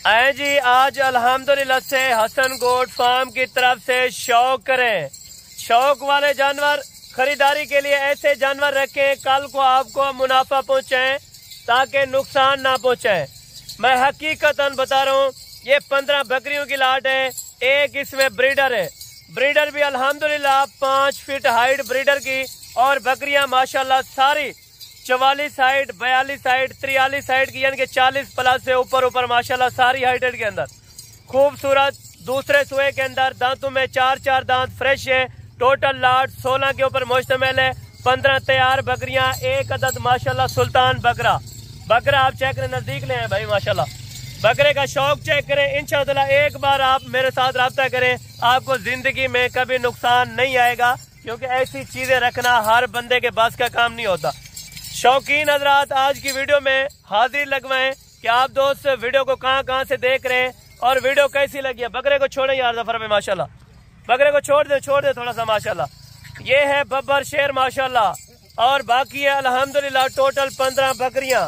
आए जी, आज अल्हम्दुलिल्लाह से हसन गोट फार्म की तरफ से शौक करें। शौक वाले जानवर खरीदारी के लिए ऐसे जानवर रखें कल को आपको मुनाफा पहुंचे ताकि नुकसान ना पहुंचे। मैं हकीकतन बता रहा हूँ, ये 15 बकरियों की लाट है। एक इसमें ब्रीडर है। ब्रीडर भी अल्हम्दुलिल्लाह 5 फीट हाइट ब्रीडर की, और बकरियां माशाल्लाह सारी 44 हाइट, 42 हाइट, 43 हाइट की, यानी कि 40 प्लस से ऊपर माशाल्लाह सारी हाइटेड के अंदर खूबसूरत। दूसरे सुए के अंदर दांतों में 4 दांत फ्रेश है। टोटल लाट 16 के ऊपर मुश्तमिल है। 15 तैयार बकरियां, एक अदद माशाल्लाह सुल्तान बकरा। आप चेक करें, नजदीक ले हैं भाई माशाल्लाह। बकरे का शौक चेक करें। इंशाअल्लाह एक बार आप मेरे साथ रब्ता करें, आपको जिंदगी में कभी नुकसान नहीं आएगा, क्योंकि ऐसी चीजें रखना हर बंदे के बस का काम नहीं होता। शौकीन हजरात, आज की वीडियो में हाजिर लगवाएं कि आप दोस्त वीडियो को कहां से देख रहे हैं और वीडियो कैसी लगी है। बकरे को छोड़ें यार जफर में माशाल्लाह, बकरे को छोड़ दे थोड़ा सा माशाल्लाह। ये है बब्बर शेर माशाल्लाह, और बाकी है अल्हम्दुलिल्लाह टोटल 15 बकरियां।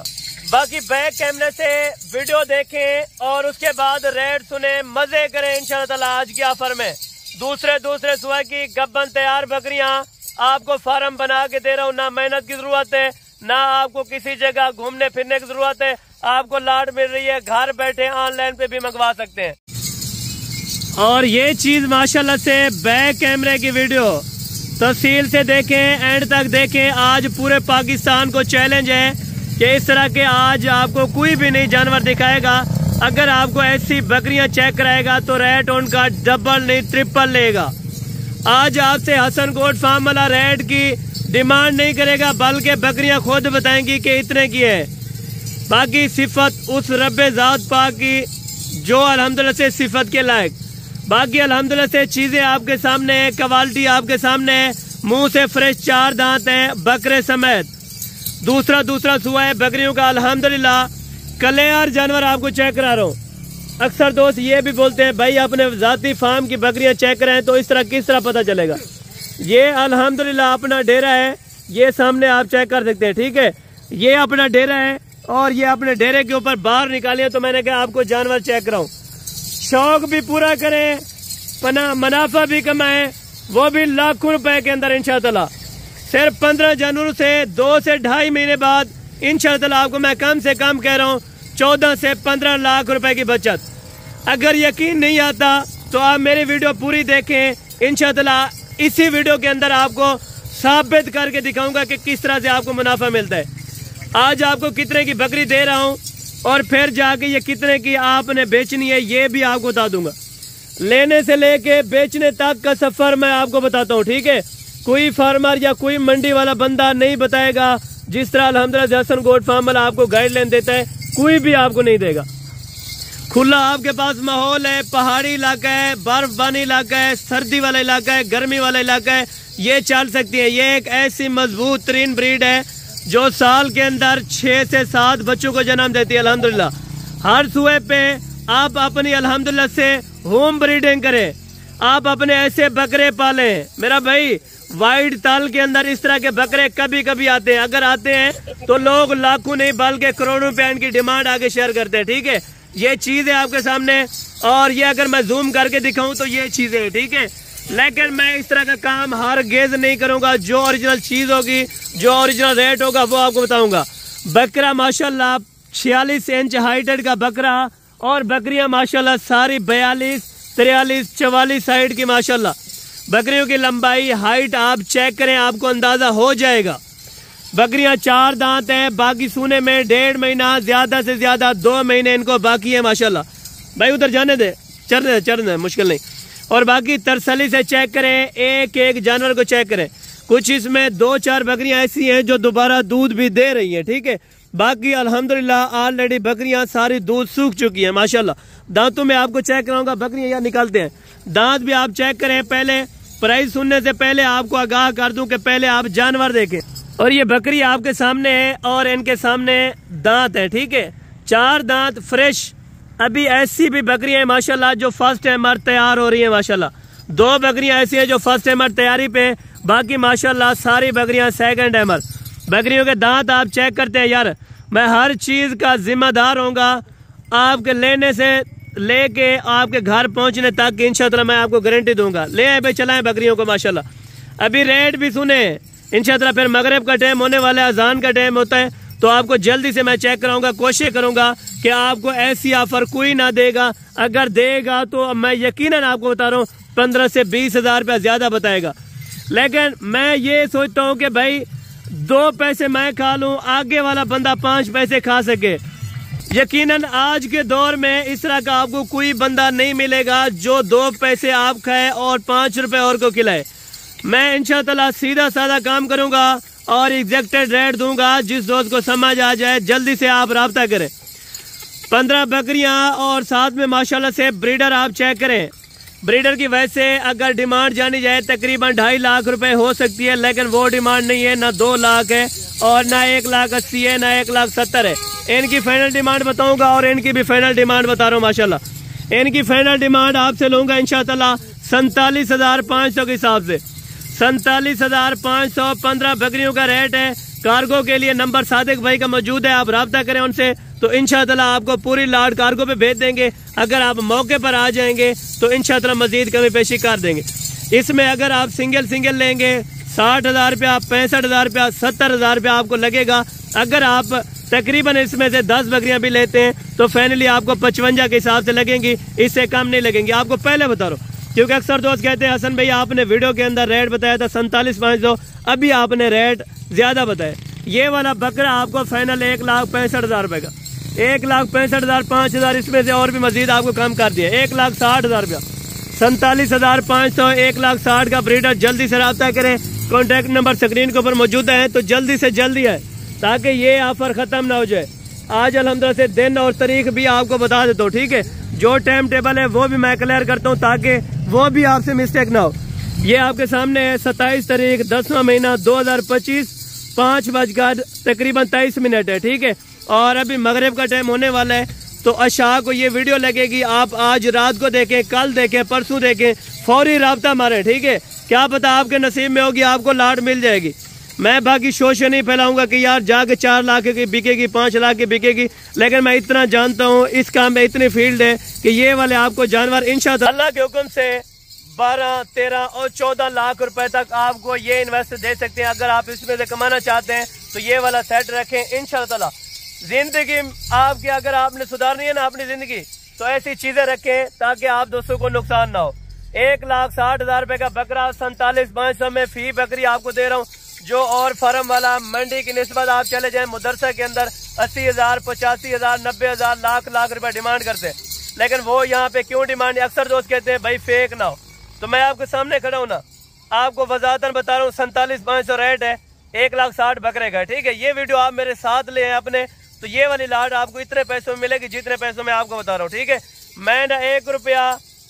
बाकी बैक कैमरे से वीडियो देखें और उसके बाद रेट सुने, मजे करें इंशाल्लाह। आज की ऑफर में दूसरे सुबह की गब्बन तैयार बकरियां आपको फार्म बना के दे रहा हूँ। ना मेहनत की जरूरत है, ना आपको किसी जगह घूमने फिरने की जरूरत है। आपको लाट मिल रही है, घर बैठे ऑनलाइन पे भी मंगवा सकते हैं। और ये चीज माशाल्लाह से बैक कैमरे की वीडियो तफसील से देखें, एंड तक देखें। आज पूरे पाकिस्तान को चैलेंज है कि इस तरह के आज आपको कोई भी नहीं जानवर दिखाएगा। अगर आपको ऐसी बकरियां चेक कराएगा तो रेट उनका डबल नहीं ट्रिपल लेगा। आज आपसे हसन गोट फार्म वाला रेट की डिमांड नहीं करेगा, बल्कि बकरियां खुद बताएंगी कि इतने की है। बाकी सिफत उस रब्बे ज़ात पाक की जो अल्हम्दुलिल्लाह से सिफत के लायक। बाकी अल्हम्दुलिल्लाह से चीजें आपके सामने है, क्वालिटी आपके सामने है। मुंह से फ्रेश 4 दांत हैं बकरे समेत। दूसरा सुआ है बकरियों का अल्हम्दुलिल्लाह। कलेयार जानवर आपको चेक करा रहा हूँ। अक्सर दोस्त ये भी बोलते हैं भाई अपने जाती फार्म की बकरियां चेक कराएं, तो इस तरह किस तरह पता चलेगा। ये अल्हम्दुलिल्लाह अपना डेरा है, ये सामने आप चेक कर सकते हैं, ठीक है। ये अपना डेरा है और ये अपने डेरे के ऊपर बाहर निकालिए, तो मैंने कहा आपको जानवर चेक कराऊं। शौक भी पूरा करें, मुनाफा भी कमाएं, वो भी लाखों रुपए के अंदर इंशाअल्लाह। सिर्फ 15 जनवरी से 2 से 2.5 महीने बाद इंशाअल्लाह आपको मैं कम से कम कह रहा हूँ 14 से 15 लाख रुपए की बचत। अगर यकीन नहीं आता तो आप मेरी वीडियो पूरी देखें। इंशाअल्लाह इसी वीडियो के अंदर आपको साबित करके दिखाऊंगा कि किस तरह से आपको मुनाफा मिलता है। आज आपको कितने की बकरी दे रहा हूँ और फिर जाके ये कितने की आपने बेचनी है ये भी आपको बता दूंगा। लेने से लेके बेचने तक का सफर मैं आपको बताता हूँ, ठीक है। कोई फार्मर या कोई मंडी वाला बंदा नहीं बताएगा जिस तरह अल्हम्दुलिल्लाह हसन गोट फार्म वाला आपको गाइडलाइन देता है, कोई भी आपको नहीं देगा। खुला आपके पास माहौल है, पहाड़ी इलाका है, बर्फबानी इलाका है, सर्दी वाला इलाका है, गर्मी वाला इलाका है, ये चल सकती है। ये एक ऐसी मजबूत तरीन ब्रीड है जो साल के अंदर 6 से 7 बच्चों को जन्म देती है अल्हम्दुलिल्लाह। हर सुए पे आप अपनी अल्हम्दुलिल्लाह से होम ब्रीडिंग करें, आप अपने ऐसे बकरे पालें। मेरा भाई वाइट ताल के अंदर इस तरह के बकरे कभी कभी आते हैं, अगर आते हैं तो लोग लाखों नहीं बल्कि करोड़ों रुपए इनकी डिमांड आगे शेयर करते हैं, ठीक है। ये चीज है आपके सामने, और ये अगर मैं जूम करके दिखाऊं तो ये चीजें हैं, ठीक है। लेकिन मैं इस तरह का काम हर गेज नहीं करूंगा। जो ओरिजिनल चीज होगी, जो ओरिजिनल रेट होगा वो आपको बताऊंगा। बकरा माशाल्लाह 46 इंच हाइटेड का बकरा, और बकरियां माशाल्लाह सारी 42, 43, 44 हाइट की माशाल्लाह। बकरियों की लंबाई हाइट आप चेक करें, आपको अंदाजा हो जाएगा। बकरियां 4 दांत हैं, बाकी सूने में 1.5 महीना, ज्यादा से ज्यादा 2 महीने इनको बाकी है माशाल्लाह। भाई उधर जाने दे, चढ़ने मुश्किल नहीं। और बाकी तरसली से चेक करें, एक जानवर को चेक करें। कुछ इसमें 2-4 बकरियां ऐसी हैं जो दोबारा दूध भी दे रही है, ठीक है। बाकी अल्हम्दुलिल्लाह ऑलरेडी बकरियां सारी दूध सूख चुकी है माशाल्लाह। दांतों में आपको चेक कराऊंगा, बकरियां यहाँ निकालते हैं, दांत भी आप चेक करें। पहले प्राइस सुनने से पहले आपको आगाह कर दूं कि पहले आप जानवर देखें। और ये बकरी आपके सामने है और इनके सामने दांत है, ठीक है। 4 दांत फ्रेश। अभी ऐसी भी बकरियां हैं माशाल्लाह जो फर्स्ट टाइमर तैयार हो रही है माशाल्लाह। 2 बकरियां ऐसी हैं जो फर्स्ट टाइमर तैयारी पे, बाकी माशाल्लाह सारी बकरियां सेकंड टाइमर। बकरियों के दांत आप चेक करते हैं यार, मैं हर चीज का जिम्मेदार होऊंगा। आपके लेने से लेके आपके घर पहुंचने तक की इंशाअल्लाह मैं आपको गारंटी दूंगा। ले आए भाई, चलाएं बकरियों को माशाल्लाह। अभी रेट भी सुने इंशाअल्लाह, फिर मगरिब का टाइम होने वाला है, अजान का टाइम होता है, तो आपको जल्दी से मैं चेक कराऊंगा। कोशिश करूंगा कि आपको ऐसी ऑफर कोई ना देगा, अगर देगा तो मैं यकीनन आपको बता रहा हूँ 15 से 20 हजार रुपया ज्यादा बताएगा। लेकिन मैं ये सोचता हूँ कि भाई 2 पैसे मैं खा लूँ, आगे वाला बंदा 5 पैसे खा सके। यकीनन आज के दौर में इस तरह का आपको कोई बंदा नहीं मिलेगा जो 2 पैसे आप खाए और 5 रुपए और को खिलाए। मैं इंशाअल्लाह सीधा साधा काम करूंगा और एग्जैक्टेड रेट दूंगा। जिस दोस्त को समझ आ जाए जल्दी से आप राब्ता करें। 15 बकरियां और साथ में माशाल्लाह से ब्रीडर आप चेक करें। ब्रीडर की वजह से अगर डिमांड जानी जाए तकरीबन 2.5 लाख रुपए हो सकती है, लेकिन वो डिमांड नहीं है, ना 2 लाख है और ना 1,80,000 है, ना 1,70,000 है। इनकी फाइनल डिमांड बताऊंगा और इनकी भी फाइनल डिमांड बता रहा हूँ माशाल्लाह। इनकी फाइनल डिमांड आपसे लूंगा इंशाअल्लाह 47,500 के हिसाब से। 47,500 15 बकरियों का रेट है। कार्गो के लिए नंबर सादिक भाई का मौजूद है, आप राब्ता करें उनसे तो इंशाअल्लाह आपको पूरी लाट कार्गो पे भेज देंगे। अगर आप मौके पर आ जाएंगे तो इंशाअल्लाह मजीद कमी पेशी कर देंगे। इसमें अगर आप सिंगल लेंगे 60,000 रुपया, 65,000 रुपया, 70,000 रुपया आपको लगेगा। अगर आप तकरीबन इसमें से 10 बकरियां भी लेते हैं तो फाइनली आपको 55 के हिसाब से लगेंगी, इससे कम नहीं लगेंगी। आपको पहले बता रहा हूँ क्योंकि अक्सर दोस्त कहते हैं हसन भाई आपने वीडियो के अंदर रेट बताया था 47,500, अभी आपने रेट ज्यादा बताया। ये वाला बकरा आपको फाइनल 1,65,000 रुपए का, 1,65,000, 5,000 इसमें से और भी मजीद आपको कम कर दिया, 1,60,000 रुपया। 47,500, 1,60,000 का ब्रीडर। जल्दी से रब्ता करें, कॉन्टेक्ट नंबर स्क्रीन के ऊपर मौजूद है, तो जल्दी से जल्दी है ताकि ये ऑफर खत्म ना हो जाए। आज अल्हम्दुलिल्लाह से दिन और तारीख भी आपको बता देता हूँ, ठीक है। जो टाइम टेबल है वो भी मैं क्लियर करता हूँ ताकि वो भी आपसे मिस्टेक ना हो। ये आपके सामने है 27 तारीख 10वां महीना 2025, 5 तकरीबन 23 मिनट है, ठीक है। और अभी मगरिब का टाइम होने वाला है, तो अशा को ये वीडियो लगेगी। आप आज रात को देखें, कल देखें, परसों देखें, फौरी राब्ता मारें, ठीक है। क्या पता आपके नसीब में होगी, आपको लाट मिल जाएगी। मैं बाकी शोश नहीं फैलाऊंगा कि यार जाके 4 लाख की बिकेगी, 5 लाख की बिकेगी, लेकिन मैं इतना जानता हूँ इस काम में इतनी फील्ड है कि ये वाले आपको जानवर इंशाअल्लाह अल्लाह के हुक्म से 12, 13 और 14 लाख रुपए तक आपको ये इन्वेस्ट दे सकते हैं। अगर आप इसमें से कमाना चाहते हैं तो ये वाला सेट रखें इंशाअल्लाह। जिंदगी आपकी अगर आपने सुधारनी है ना अपनी जिंदगी, तो ऐसी चीजें रखें ताकि आप दोस्तों को नुकसान ना हो। 1,60,000 रुपए का बकरा 47,500 में फी बकरी आपको दे रहा हूँ। जो और फार्म वाला मंडी की निस्बत आप चले जाएं मदरसा के अंदर 80,000, 85,000, 90,000, लाख रुपए डिमांड करते हैं, लेकिन वो यहाँ पे क्यों डिमांड? अक्सर दोस्त कहते हैं भाई फेक ना हो, तो मैं आपके सामने खड़ा हूँ ना, आपको वजाहतन बता रहा हूँ 47,500 रेट है, 1,60,000 बकरे का, ठीक है। ये वीडियो आप मेरे साथ ले अपने, तो ये वाली लाट आपको इतने पैसों में मिलेगी जितने पैसों में आपको बता रहा हूँ, ठीक है। मैं ना 1 रुपया,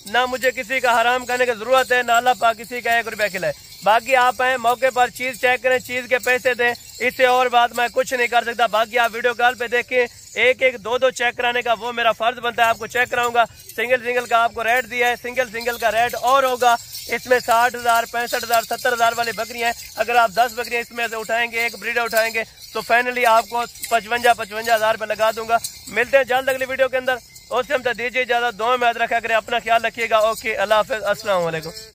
ना मुझे किसी का हराम करने की जरूरत है, ना अल्लाह पाक किसी का 1 रुपया खिलाए। बाकी आप आए मौके पर चीज चेक करें, चीज के पैसे दें, इससे और बात मैं कुछ नहीं कर सकता। बाकी आप वीडियो कॉल पे देखें, 1-1, 2-2 चेक कराने का वो मेरा फर्ज बनता है, आपको चेक कराऊंगा। सिंगल का आपको रेट दिया है, सिंगल का रेट और होगा। इसमें 60,000, 65,000, 70,000 वाली बकरियां हैं। अगर आप 10 बकरियां इसमें से उठाएंगे, एक ब्रीडर उठाएंगे, तो फाइनली आपको 55,000 रुपये लगा दूंगा। मिलते हैं जल्द अगली वीडियो के अंदर। उस टाइम तक दीजिए इजाजत, दुआ में याद रखा करें, अपना ख्याल रखिएगा। ओके, अल्लाह हाफिज, अस्सलाम वालेकुम।